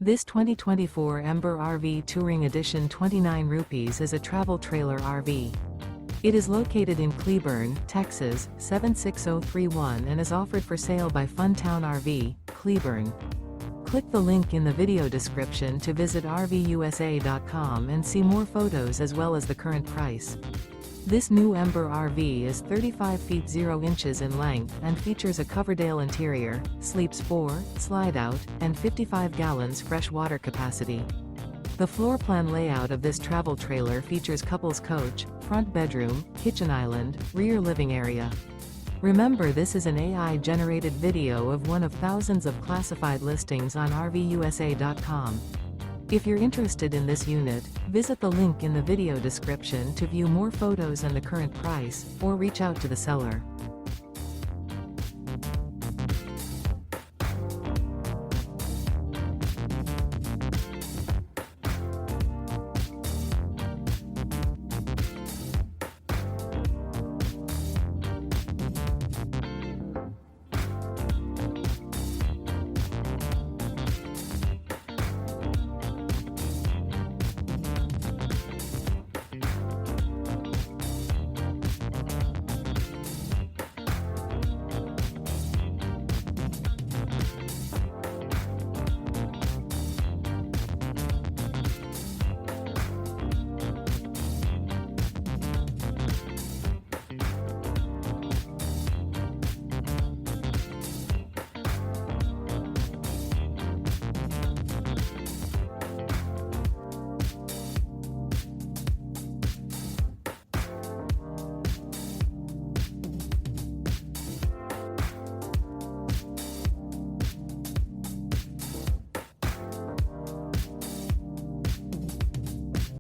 This 2024 Ember RV Touring Edition 29 rupees is a travel trailer RV. It is located in Cleburne, Texas, 76031 and is offered for sale by Funtown RV, Cleburne. Click the link in the video description to visit RVUSA.com and see more photos as well as the current price. This new Ember RV is 35 feet 0 inches in length and features a COVERDALE interior, sleeps 4, slide-out, and 55 gallons fresh water capacity. The floor plan layout of this travel trailer features couples coach, front bedroom, kitchen island, rear living area. Remember, this is an AI-generated video of one of thousands of classified listings on RVUSA.com. If you're interested in this unit, visit the link in the video description to view more photos and the current price, or reach out to the seller.